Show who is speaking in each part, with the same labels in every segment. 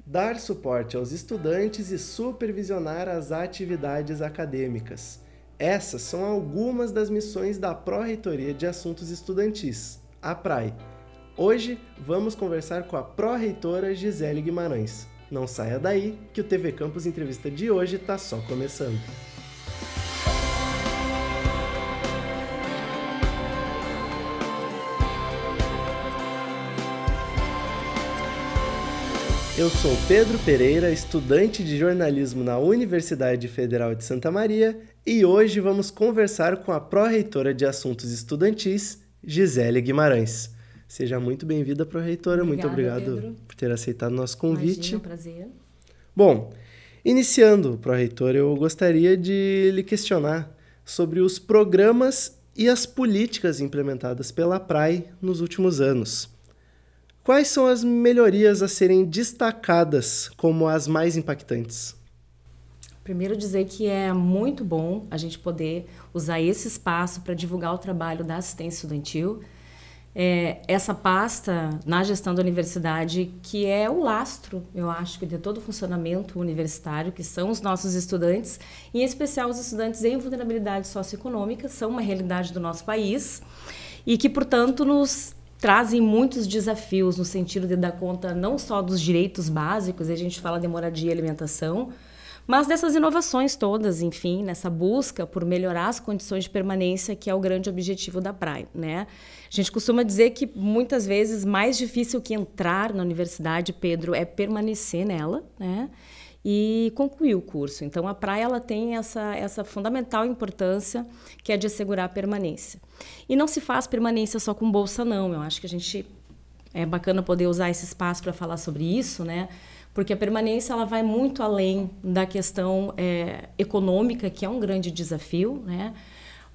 Speaker 1: dar suporte aos estudantes e supervisionar as atividades acadêmicas. Essas são algumas das missões da Pró-Reitoria de Assuntos Estudantis, a PRAE. Hoje vamos conversar com a pró-reitora Gisele Guimarães. Não saia daí, que o TV Campus Entrevista de hoje está só começando. Eu sou Pedro Pereira, estudante de jornalismo na Universidade Federal de Santa Maria, e hoje vamos conversar com a pró-reitora de Assuntos Estudantis, Gisele Guimarães. Seja muito bem-vinda, pró-reitora. Muito obrigado, Pedro, por ter aceitado o nosso convite.
Speaker 2: Imagina, um prazer.
Speaker 1: Bom, iniciando, pró-reitora, eu gostaria de lhe questionar sobre os programas e as políticas implementadas pela PRAE nos últimos anos. Quais são as melhorias a serem destacadas como as mais impactantes?
Speaker 2: Primeiro dizer que é muito bom a gente poder usar esse espaço para divulgar o trabalho da assistência estudantil. Essa pasta na gestão da universidade, que é o lastro, eu acho, de todo o funcionamento universitário, que são os nossos estudantes, em especial os estudantes em vulnerabilidade socioeconômica, são uma realidade do nosso país e que, portanto, nos trazem muitos desafios no sentido de dar conta não só dos direitos básicos, a gente fala de moradia e alimentação, mas dessas inovações todas, enfim, nessa busca por melhorar as condições de permanência, que é o grande objetivo da PRAE, né? A gente costuma dizer que muitas vezes mais difícil que entrar na universidade, Pedro, é permanecer nela, né? E concluir o curso. Então, a PRAE ela tem essa fundamental importância, que é de assegurar a permanência. E não se faz permanência só com bolsa, não. Eu acho que é bacana poder usar esse espaço para falar sobre isso, né? Porque a permanência ela vai muito além da questão econômica, que é um grande desafio, né?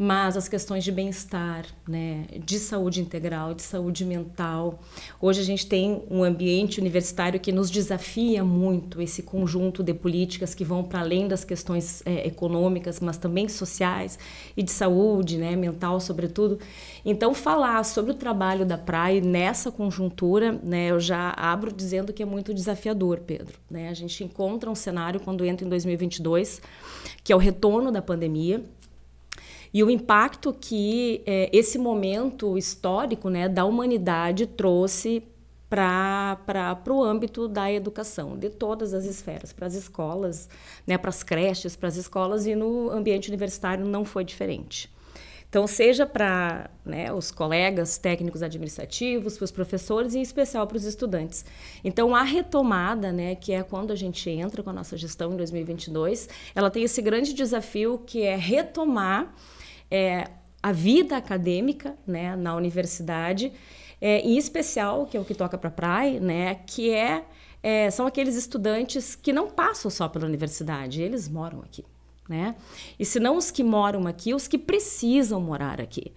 Speaker 2: Mas as questões de bem-estar, né, de saúde integral, de saúde mental. Hoje a gente tem um ambiente universitário que nos desafia muito, esse conjunto de políticas que vão para além das questões econômicas, mas também sociais e de saúde, né, mental sobretudo. Então, falar sobre o trabalho da PRAE nessa conjuntura, né, eu já abro dizendo que é muito desafiador, Pedro, né? A gente encontra um cenário quando entra em 2022, que é o retorno da pandemia, e o impacto que esse momento histórico, né, da humanidade trouxe para o âmbito da educação, de todas as esferas, para as escolas, né, para as creches, para as escolas, e no ambiente universitário não foi diferente. Então, seja para, né, os colegas técnicos administrativos, para os professores e, em especial, para os estudantes. Então, a retomada, né, que é quando a gente entra com a nossa gestão em 2022, ela tem esse grande desafio que é retomar a vida acadêmica, né, na universidade, em especial, que é o que toca para a PRAE, né, que são aqueles estudantes que não passam só pela universidade, eles moram aqui, né? E se não os que moram aqui, os que precisam morar aqui.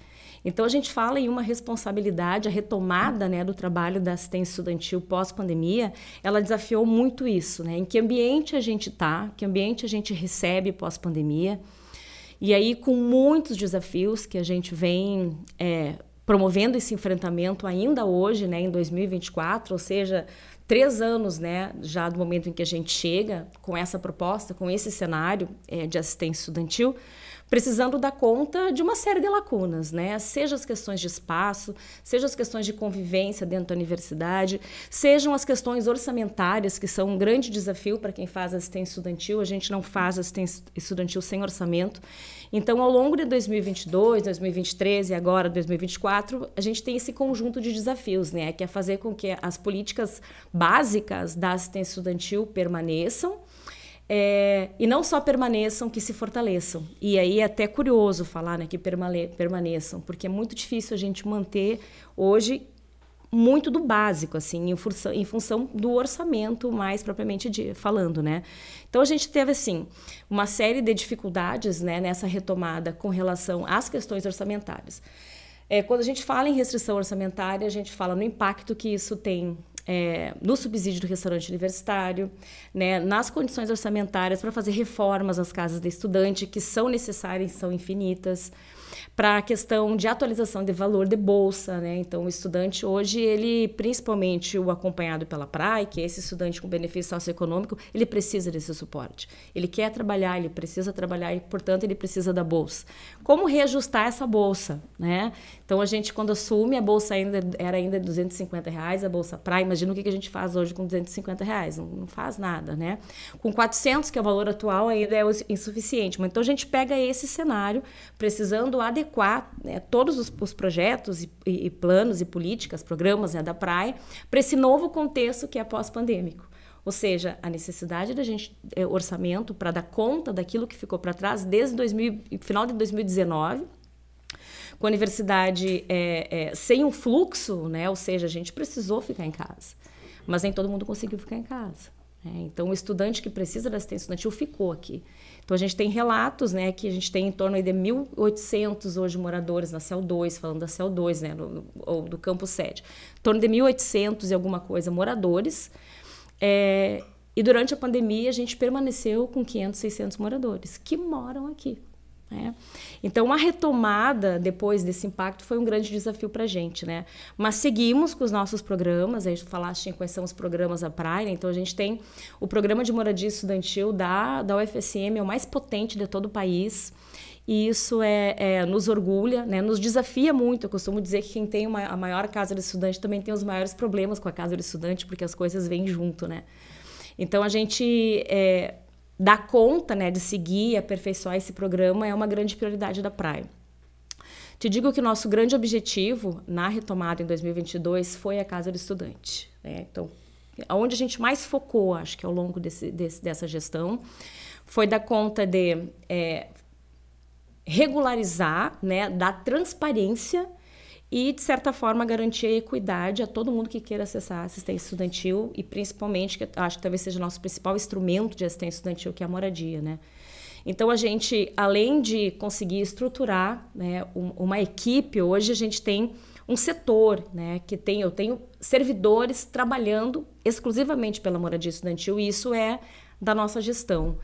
Speaker 2: Então, a gente fala em uma responsabilidade, a retomada, né, do trabalho da assistência estudantil pós-pandemia, ela desafiou muito isso, né? Em que ambiente a gente está, que ambiente a gente recebe pós-pandemia. E aí, com muitos desafios que a gente vem promovendo esse enfrentamento ainda hoje, né, em 2024, ou seja, 3 anos, né, já do momento em que a gente chega com essa proposta, com esse cenário de assistência estudantil, precisando dar conta de uma série de lacunas, né? Seja as questões de espaço, seja as questões de convivência dentro da universidade, sejam as questões orçamentárias, que são um grande desafio para quem faz assistência estudantil. A gente não faz assistência estudantil sem orçamento. Então, ao longo de 2022, 2023 e agora 2024, a gente tem esse conjunto de desafios, né? Que é fazer com que as políticas básicas da assistência estudantil permaneçam, e não só permaneçam, que se fortaleçam. E aí é até curioso falar, né, que permaneçam, porque é muito difícil a gente manter hoje muito do básico, assim, em função do orçamento, mais propriamente falando, né? Então, a gente teve, assim, uma série de dificuldades, né, nessa retomada com relação às questões orçamentárias. Quando a gente fala em restrição orçamentária, a gente fala no impacto que isso tem no subsídio do restaurante universitário, né, nas condições orçamentárias para fazer reformas às casas de estudante, que são necessárias e são infinitas. para a questão de atualização de valor de bolsa, né? Então, o estudante hoje, ele, principalmente o acompanhado pela PRAE, que é esse estudante com benefício socioeconômico, ele precisa desse suporte. Ele quer trabalhar, ele precisa trabalhar e, portanto, ele precisa da bolsa. Como reajustar essa bolsa, né? Então, a gente, quando assume, a bolsa era ainda R$250, a bolsa PRAE. Imagina o que a gente faz hoje com R$250. Não faz nada, né? Com 400, que é o valor atual, ainda é insuficiente. Mas, então, a gente pega esse cenário, precisando adequar, né, todos os projetos e planos e políticas, programas, né, da PRAE, para esse novo contexto que é pós-pandêmico. Ou seja, a necessidade da gente orçamento para dar conta daquilo que ficou para trás desde final de 2019, com a universidade sem um fluxo, né? Ou seja, a gente precisou ficar em casa, mas nem todo mundo conseguiu ficar em casa. Então, o estudante que precisa da assistência estudantil ficou aqui. Então, a gente tem relatos, né, que a gente tem em torno de 1.800 hoje moradores na CEL2, falando da CEL2, né, ou do campus sede. Em torno de 1.800 e alguma coisa moradores. E durante a pandemia, a gente permaneceu com 500, 600 moradores que moram aqui. Né? Então, a retomada depois desse impacto foi um grande desafio para a gente, né? Mas seguimos com os nossos programas. A gente falaste em quais são os programas da PRAE, né? Então, a gente tem o programa de moradia estudantil da UFSM, é o mais potente de todo o país. E isso nos orgulha, né? Nos desafia muito. Eu costumo dizer que quem tem a maior casa de estudante também tem os maiores problemas com a casa de estudante, porque as coisas vêm junto, né? Então, a gente dar conta, né, de seguir e aperfeiçoar esse programa é uma grande prioridade da PRAE. Te digo que o nosso grande objetivo na retomada em 2022 foi a Casa do Estudante. Né? Então, onde a gente mais focou, acho que ao longo dessa gestão, foi dar conta de regularizar, né, dar transparência e, de certa forma, garantir a equidade a todo mundo que queira acessar a assistência estudantil e, principalmente, que acho que talvez seja o nosso principal instrumento de assistência estudantil, que é a moradia, né? Então, a gente, além de conseguir estruturar, né, uma equipe, hoje a gente tem um setor, né, eu tenho servidores trabalhando exclusivamente pela moradia estudantil e isso é da nossa gestão.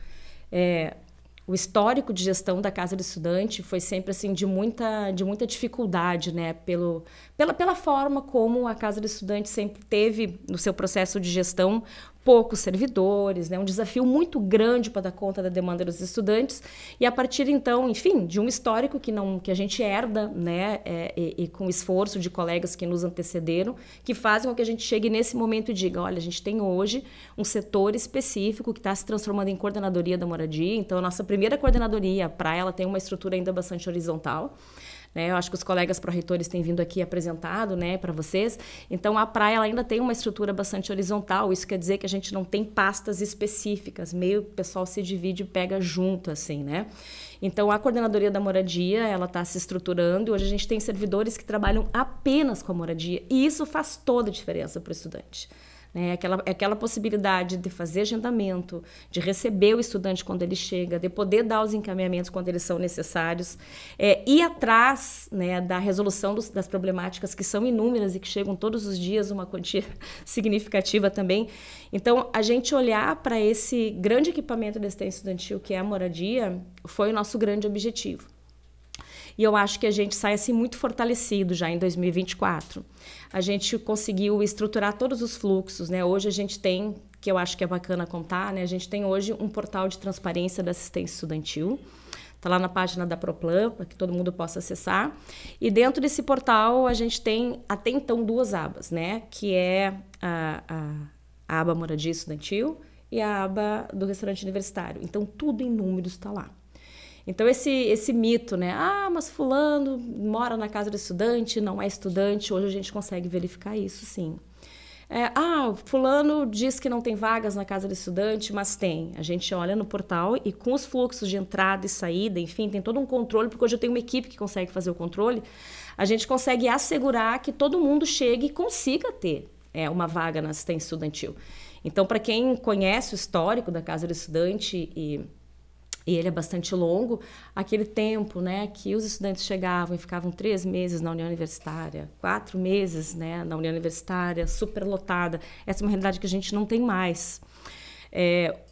Speaker 2: O histórico de gestão da Casa do Estudante foi sempre assim de muita dificuldade, né? Pela forma como a Casa do Estudante sempre teve no seu processo de gestão poucos servidores, né? Um desafio muito grande para dar conta da demanda dos estudantes e a partir então, enfim, de um histórico que a gente herda, né? E com esforço de colegas que nos antecederam, que fazem com que a gente chegue nesse momento e diga, olha, a gente tem hoje um setor específico que está se transformando em coordenadoria da moradia. Então, a nossa primeira coordenadoria, a PRAE, ela tem uma estrutura ainda bastante horizontal. Eu acho que os colegas pró-reitores têm vindo aqui apresentado, né, para vocês. Então, a PRAE ela ainda tem uma estrutura bastante horizontal. Isso quer dizer que a gente não tem pastas específicas. Meio o pessoal se divide e pega junto, assim, né? Então, a coordenadoria da moradia, ela está se estruturando. E hoje a gente tem servidores que trabalham apenas com a moradia. E isso faz toda a diferença para o estudante. Aquela possibilidade de fazer agendamento, de receber o estudante quando ele chega, de poder dar os encaminhamentos quando eles são necessários, ir atrás, né, da resolução das problemáticas que são inúmeras e que chegam todos os dias, uma quantia significativa também. Então, a gente olhar para esse grande equipamento de assistência estudantil que é a moradia foi o nosso grande objetivo. E eu acho que a gente sai assim muito fortalecido já em 2024. A gente conseguiu estruturar todos os fluxos, né? Hoje a gente tem, que eu acho que é bacana contar, né? A gente tem hoje um portal de transparência da assistência estudantil. Está lá na página da Proplan, para que todo mundo possa acessar. E dentro desse portal a gente tem até então 2 abas, né? Que é a aba moradia estudantil e a aba do restaurante universitário. Então tudo em números está lá. Então, esse mito, né? Mas fulano mora na casa do estudante, não é estudante. Hoje a gente consegue verificar isso, sim. Fulano diz que não tem vagas na casa do estudante, mas tem. A gente olha no portal e com os fluxos de entrada e saída, enfim, tem todo um controle, porque hoje eu tenho uma equipe que consegue fazer o controle. A gente consegue assegurar que todo mundo chegue e consiga ter uma vaga na assistência estudantil. Então, para quem conhece o histórico da casa do estudante e ele é bastante longo, aquele tempo, né, que os estudantes chegavam e ficavam 3 meses na União Universitária, 4 meses, né, na União Universitária, superlotada. Essa é uma realidade que a gente não tem mais.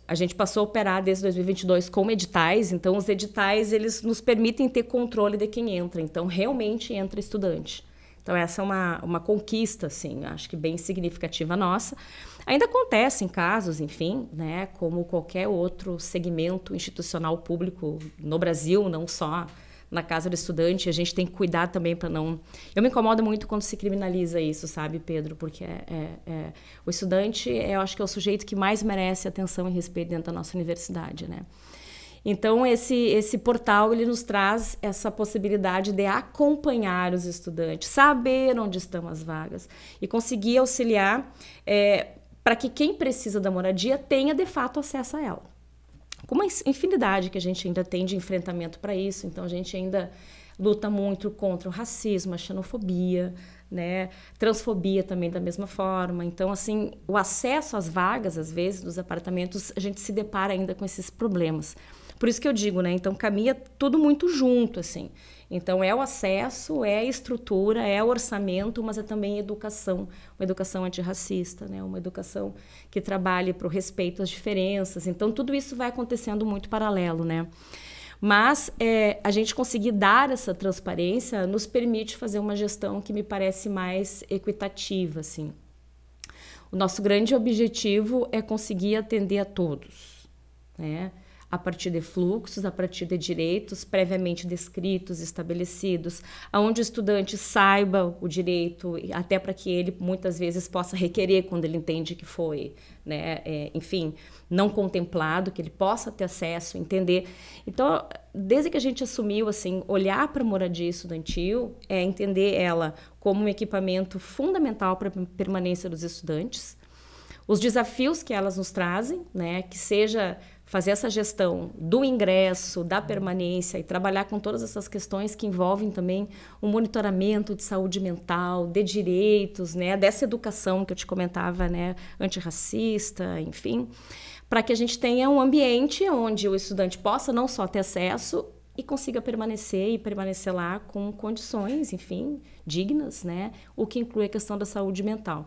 Speaker 2: a gente passou a operar desde 2022 com editais, então os editais eles nos permitem ter controle de quem entra, então realmente entra estudante. Então essa é uma conquista, assim, acho que bem significativa nossa. Ainda acontecem casos, enfim, né, como qualquer outro segmento institucional público no Brasil, não só na casa do estudante, a gente tem que cuidar também para não... Eu me incomodo muito quando se criminaliza isso, sabe, Pedro? Porque o estudante, eu acho que é o sujeito que mais merece atenção e respeito dentro da nossa universidade, né? Então, esse portal, ele nos traz essa possibilidade de acompanhar os estudantes, saber onde estão as vagas e conseguir auxiliar para que quem precisa da moradia tenha, de fato, acesso a ela. Com uma infinidade que a gente ainda tem de enfrentamento para isso, então a gente ainda luta muito contra o racismo, a xenofobia, né? Transfobia também da mesma forma. Então, assim, o acesso às vagas, às vezes, dos apartamentos, a gente se depara ainda com esses problemas. Por isso que eu digo, né? Então, caminha tudo muito junto, assim. Então, é o acesso, é a estrutura, é o orçamento, mas é também educação. Uma educação antirracista, né? Uma educação que trabalhe para o respeito às diferenças. Então, tudo isso vai acontecendo muito paralelo, né? Mas a gente conseguir dar essa transparência nos permite fazer uma gestão que me parece mais equitativa, assim. O nosso grande objetivo é conseguir atender a todos, né? A partir de fluxos, a partir de direitos previamente descritos, estabelecidos, onde o estudante saiba o direito, até para que ele muitas vezes possa requerer quando ele entende que foi, né, enfim, não contemplado, que ele possa ter acesso, entender. Então, desde que a gente assumiu, assim, olhar para a moradia estudantil, entender ela como um equipamento fundamental para a permanência dos estudantes, os desafios que elas nos trazem, né, que seja fazer essa gestão do ingresso, da permanência e trabalhar com todas essas questões que envolvem também o monitoramento de saúde mental, de direitos, né, dessa educação que eu te comentava, né, antirracista, enfim, para que a gente tenha um ambiente onde o estudante possa não só ter acesso e consiga permanecer lá com condições, enfim, dignas, né, o que inclui a questão da saúde mental.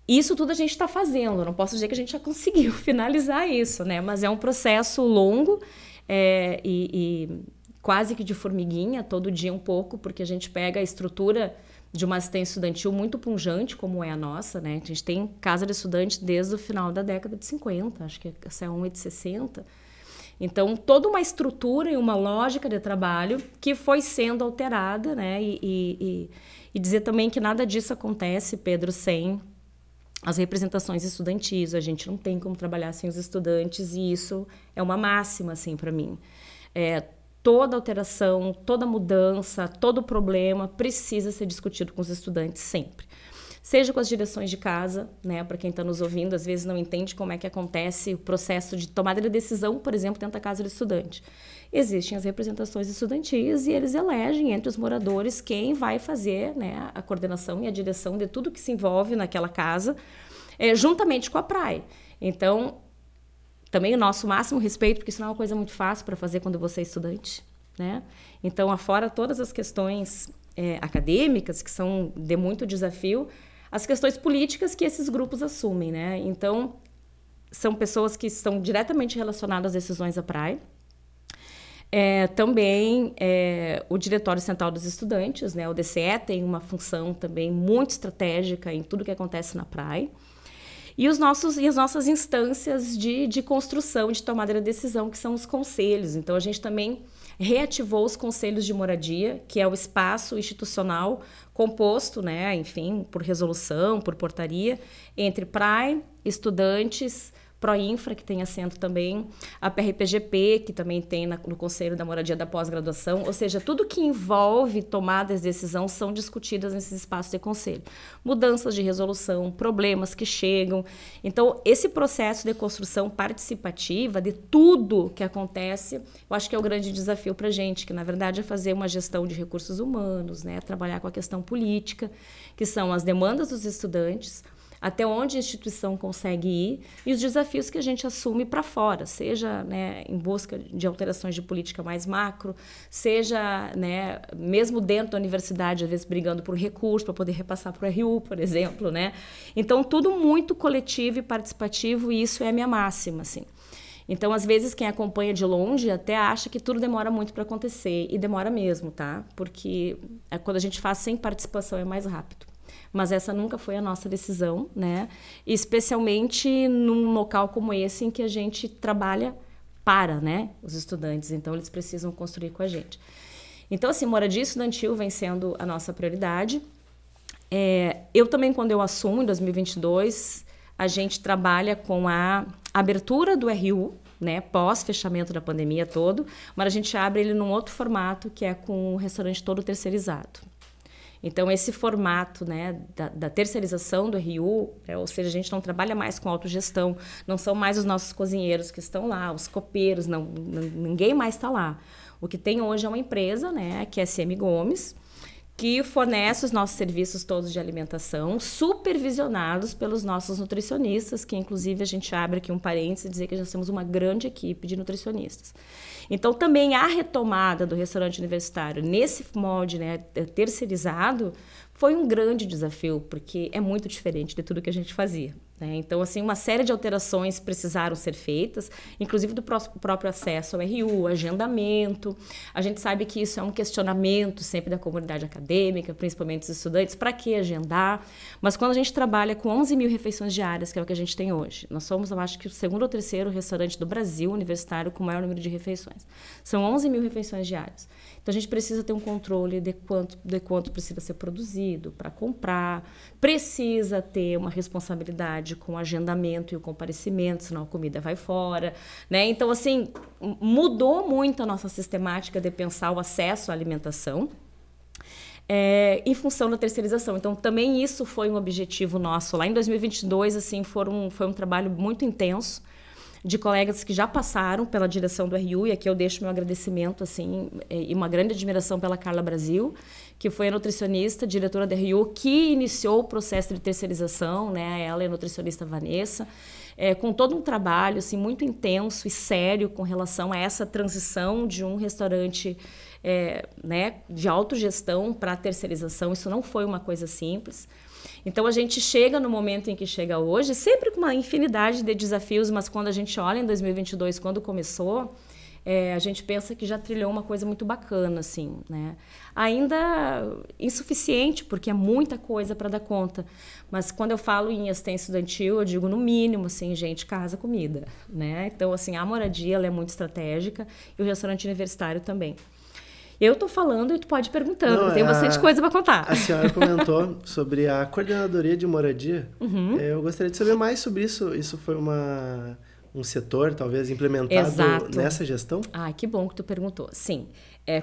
Speaker 2: Isso tudo a gente está fazendo, eu não posso dizer que a gente já conseguiu finalizar isso, né? Mas é um processo longo e quase que de formiguinha, todo dia um pouco, porque a gente pega a estrutura de uma assistência estudantil muito pujante, como é a nossa, né? A gente tem casa de estudante desde o final da década de 50, acho que essa é uma de 60. Então, toda uma estrutura e uma lógica de trabalho que foi sendo alterada, né? E dizer também que nada disso acontece, Pedro, sem as representações estudantis. A gente não tem como trabalhar sem os estudantes e isso é uma máxima, assim, para mim. Toda alteração, toda mudança, todo problema precisa ser discutido com os estudantes sempre. Seja com as direções de casa, né? Para quem está nos ouvindo, às vezes não entende como é que acontece o processo de tomada de decisão, por exemplo, dentro da casa do estudante. Existem as representações estudantis e eles elegem entre os moradores quem vai fazer, né, a coordenação e a direção de tudo que se envolve naquela casa, juntamente com a PRAE. Então, também o nosso máximo respeito, porque isso não é uma coisa muito fácil para fazer quando você é estudante, né? Então, afora todas as questões acadêmicas, que são de muito desafio, as questões políticas que esses grupos assumem, né? Então, são pessoas que estão diretamente relacionadas às decisões da PRAE. Também o Diretório Central dos Estudantes, né? O DCE tem uma função também muito estratégica em tudo que acontece na PRAE. E as nossas instâncias de construção, de tomada de decisão, que são os conselhos. Então, a gente também reativou os conselhos de moradia, que é o espaço institucional composto, né, enfim, por resolução, por portaria, entre PRAE, estudantes, Proinfra, que tem assento também, a PRPGP, que também tem no Conselho da Moradia da Pós-Graduação, ou seja, tudo que envolve tomadas de decisão são discutidas nesses espaços de conselho. Mudanças de resolução, problemas que chegam. Então, esse processo de construção participativa de tudo que acontece, eu acho que é o grande desafio para a gente, que na verdade é fazer uma gestão de recursos humanos, né? Trabalhar com a questão política, que são as demandas dos estudantes, até onde a instituição consegue ir e os desafios que a gente assume para fora, seja, né, em busca de alterações de política mais macro, seja, né, mesmo dentro da universidade, às vezes brigando por recursos para poder repassar para o RU, por exemplo, né? Então, tudo muito coletivo e participativo, e isso é a minha máxima, assim. Então, às vezes, quem acompanha de longe até acha que tudo demora muito para acontecer. E demora mesmo, tá? Porque quando a gente faz sem participação é mais rápido. Mas essa nunca foi a nossa decisão, né? Especialmente num local como esse em que a gente trabalha para, né, os estudantes. Então, eles precisam construir com a gente. Então, assim, moradia estudantil vem sendo a nossa prioridade. Eu também, quando eu assumo, em 2022... a gente trabalha com a abertura do RU, né, pós-fechamento da pandemia todo, mas a gente abre ele num outro formato, que é com o restaurante todo terceirizado. Então, esse formato, né, da terceirização do RU, ou seja, a gente não trabalha mais com autogestão, não são mais os nossos cozinheiros que estão lá, os copeiros, ninguém mais está lá. O que tem hoje é uma empresa, né, que é a SM Gomes, que fornece os nossos serviços todos de alimentação, supervisionados pelos nossos nutricionistas, que inclusive a gente abre aqui um parênteses e dizer que já temos uma grande equipe de nutricionistas. Então, também a retomada do restaurante universitário nesse molde, né, terceirizado, foi um grande desafio, porque é muito diferente de tudo que a gente fazia, né? Então, assim, uma série de alterações precisaram ser feitas, inclusive do próprio acesso ao RU, agendamento. A gente sabe que isso é um questionamento sempre da comunidade acadêmica, principalmente dos estudantes, para que agendar? Mas quando a gente trabalha com 11 mil refeições diárias, que é o que a gente tem hoje, nós somos, eu acho que, o segundo ou terceiro restaurante do Brasil universitário com o maior número de refeições. São 11 mil refeições diárias. Então, a gente precisa ter um controle de quanto precisa ser produzido para comprar, precisa ter uma responsabilidade com o agendamento e o comparecimento, senão a comida vai fora, né? Então, assim, mudou muito a nossa sistemática de pensar o acesso à alimentação em função da terceirização. Então, também isso foi um objetivo nosso. Lá em 2022, assim, foi um trabalho muito intenso, de colegas que já passaram pela direção do RU, e aqui eu deixo meu agradecimento, assim, e uma grande admiração pela Carla Brasil, que foi a nutricionista, diretora da RU, que iniciou o processo de terceirização, né? Ela e a nutricionista Vanessa, com todo um trabalho, assim, muito intenso e sério com relação a essa transição de um restaurante né, de autogestão para a terceirização. Isso não foi uma coisa simples. Então, a gente chega no momento em que chega hoje, sempre com uma infinidade de desafios, mas quando a gente olha em 2022, quando começou, a gente pensa que já trilhou uma coisa muito bacana, assim, né? Ainda insuficiente, porque é muita coisa para dar conta. Mas quando eu falo em assistência estudantil, eu digo no mínimo, assim, gente, casa, comida, né? Então, assim, a moradia, ela é muito estratégica e o restaurante universitário também. Eu estou falando e tu pode ir perguntando, tem bastante coisa para contar.
Speaker 1: A senhora comentou sobre a coordenadoria de moradia. Uhum. Eu gostaria de saber mais sobre isso. Isso foi um setor, talvez, implementado
Speaker 2: Exato.
Speaker 1: Nessa gestão?
Speaker 2: Ah, que bom que tu perguntou. Sim,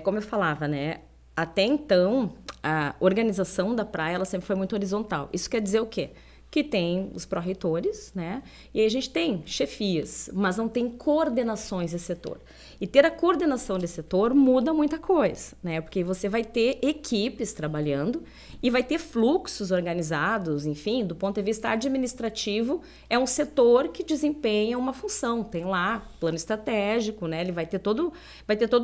Speaker 2: como eu falava, né? Até então, a organização da praia ela sempre foi muito horizontal. Isso quer dizer o quê? Que tem os pró-reitores, né? E aí a gente tem chefias, mas não tem coordenações desse setor. E ter a coordenação desse setor muda muita coisa, né? Porque você vai ter equipes trabalhando e vai ter fluxos organizados, enfim, do ponto de vista administrativo, é um setor que desempenha uma função. Tem lá plano estratégico, né? Ele vai ter todo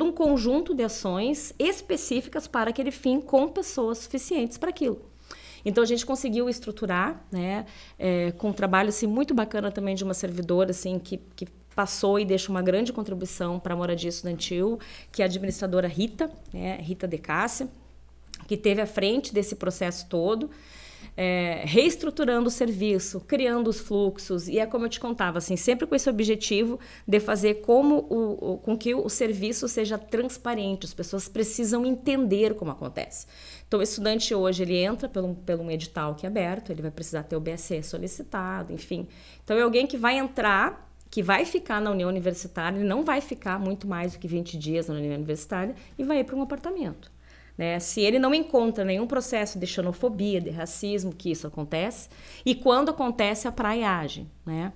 Speaker 2: um conjunto de ações específicas para aquele fim com pessoas suficientes para aquilo. Então, a gente conseguiu estruturar, né, com um trabalho assim, muito bacana também de uma servidora assim, que passou e deixa uma grande contribuição para a moradia estudantil, que é a administradora Rita, né, Rita de Cássia, que esteve à frente desse processo todo, reestruturando o serviço, criando os fluxos, e é como eu te contava, assim, sempre com esse objetivo de fazer com que o serviço seja transparente, as pessoas precisam entender como acontece. Então, o estudante hoje, ele entra pelo edital que é aberto, ele vai precisar ter o BSE solicitado, enfim. Então, é alguém que vai entrar, que vai ficar na União Universitária, ele não vai ficar muito mais do que 20 dias na União Universitária e vai ir para um apartamento. Né? Se ele não encontra nenhum processo de xenofobia, de racismo, que isso acontece, e quando acontece a praia age, né?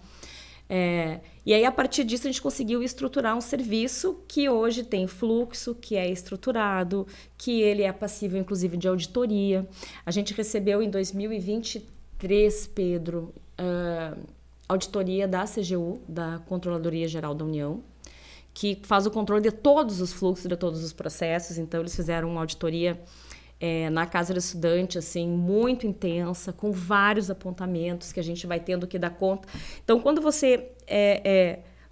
Speaker 2: E aí, a partir disso, a gente conseguiu estruturar um serviço que hoje tem fluxo, que é estruturado, que ele é passível, inclusive, de auditoria. A gente recebeu em 2023 2023, Pedro, auditoria da CGU, da Controladoria Geral da União, que faz o controle de todos os fluxos, de todos os processos. Então, eles fizeram uma auditoria na Casa do Estudante, assim, muito intensa, com vários apontamentos que a gente vai tendo que dar conta. Então, quando você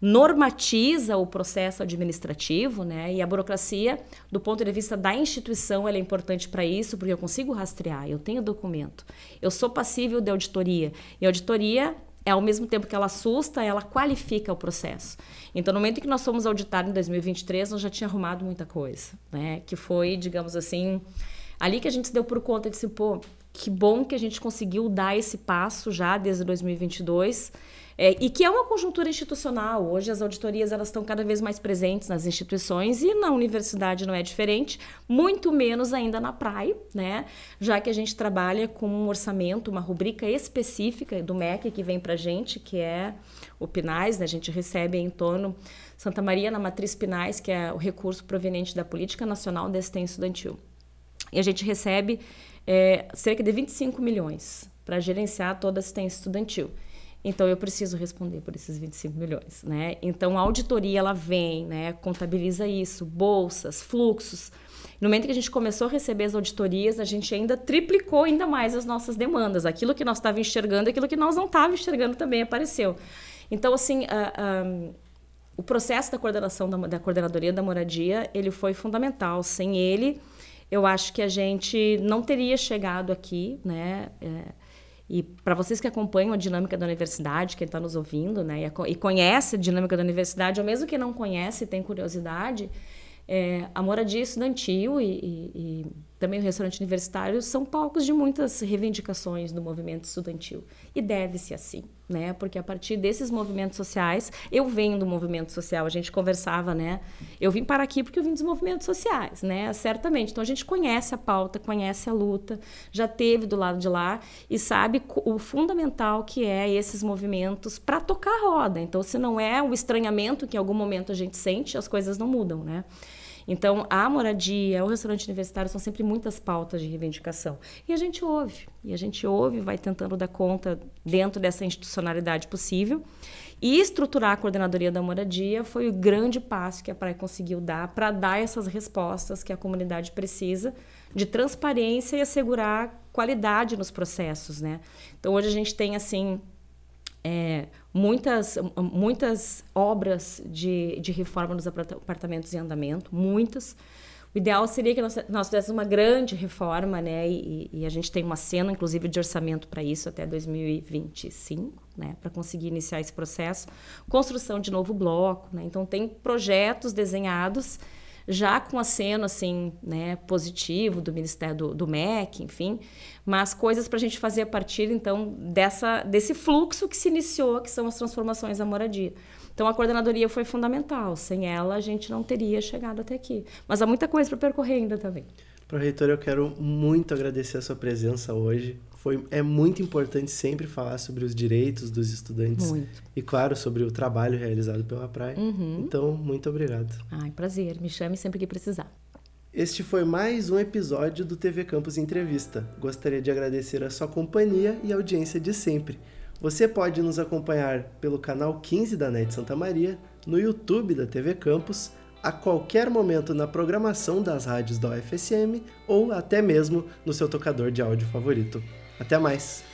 Speaker 2: normatiza o processo administrativo, né, e a burocracia, do ponto de vista da instituição, ela é importante para isso, porque eu consigo rastrear, eu tenho documento, eu sou passível de auditoria. E a auditoria, ao mesmo tempo que ela assusta, ela qualifica o processo. Então, no momento em que nós fomos auditados em 2023, nós já tínhamos arrumado muita coisa, né, que foi, digamos assim, ali que a gente se deu por conta de assim, pô, que bom que a gente conseguiu dar esse passo já desde 2022, e que é uma conjuntura institucional. Hoje as auditorias elas estão cada vez mais presentes nas instituições e na universidade não é diferente, muito menos ainda na PRAE, né? Já que a gente trabalha com um orçamento, uma rubrica específica do MEC que vem para a gente, que é o PNAES, né? A gente recebe em torno Santa Maria na matriz PNAES, que é o recurso proveniente da Política Nacional de Assistência Estudantil. E a gente recebe cerca de 25 milhões para gerenciar toda a assistência estudantil. Então, eu preciso responder por esses 25 milhões, né? Então, a auditoria, ela vem, né? Contabiliza isso, bolsas, fluxos. No momento que a gente começou a receber as auditorias, a gente ainda triplicou ainda mais as nossas demandas. Aquilo que nós estávamos enxergando, aquilo que nós não estávamos enxergando também apareceu. Então, assim, o processo da coordenação da Coordenadoria da Moradia, ele foi fundamental. Sem ele, eu acho que a gente não teria chegado aqui, né? E para vocês que acompanham a dinâmica da universidade, quem está nos ouvindo, né, e conhece a dinâmica da universidade, ou mesmo que não conhece e tem curiosidade, a moradia estudantil e também o restaurante universitário são palcos de muitas reivindicações do movimento estudantil. E deve-se assim, né? Porque a partir desses movimentos sociais, eu venho do movimento social, a gente conversava, né? Eu vim para aqui porque eu vim dos movimentos sociais, né? Certamente. Então, a gente conhece a pauta, conhece a luta, já teve do lado de lá e sabe o fundamental que é esses movimentos para tocar a roda. Então, se não é o estranhamento que em algum momento a gente sente, as coisas não mudam, né? Então, a moradia, o restaurante universitário são sempre muitas pautas de reivindicação. E a gente ouve, vai tentando dar conta dentro dessa institucionalidade possível. E estruturar a Coordenadoria da Moradia foi o grande passo que a PRAE conseguiu dar para dar essas respostas que a comunidade precisa de transparência e assegurar qualidade nos processos, né? Então, hoje a gente tem, assim, muitas obras de reforma dos apartamentos em andamento, muitas. O ideal seria que nós tivéssemos uma grande reforma, né? E a gente tem uma cena, inclusive, de orçamento para isso até 2025, né? Para conseguir iniciar esse processo. Construção de novo bloco, né? Então, tem projetos desenhados já com aceno, assim, né, positivo do Ministério do MEC, enfim, mas coisas para a gente fazer a partir, então, desse fluxo que se iniciou, que são as transformações da moradia. Então, a coordenadoria foi fundamental. Sem ela, a gente não teria chegado até aqui. Mas há muita coisa para percorrer ainda também.
Speaker 1: Pró-reitora, eu quero muito agradecer a sua presença hoje. É muito importante sempre falar sobre os direitos dos estudantes.
Speaker 2: Muito.
Speaker 1: E, claro, sobre o trabalho realizado pela PRAE. Então, muito obrigado.
Speaker 2: Ai, prazer. Me chame sempre que precisar.
Speaker 1: Este foi mais um episódio do TV Campus Entrevista. Gostaria de agradecer a sua companhia e a audiência de sempre. Você pode nos acompanhar pelo canal 15 da NET Santa Maria, no YouTube da TV Campus, a qualquer momento na programação das rádios da UFSM ou até mesmo no seu tocador de áudio favorito. Até mais!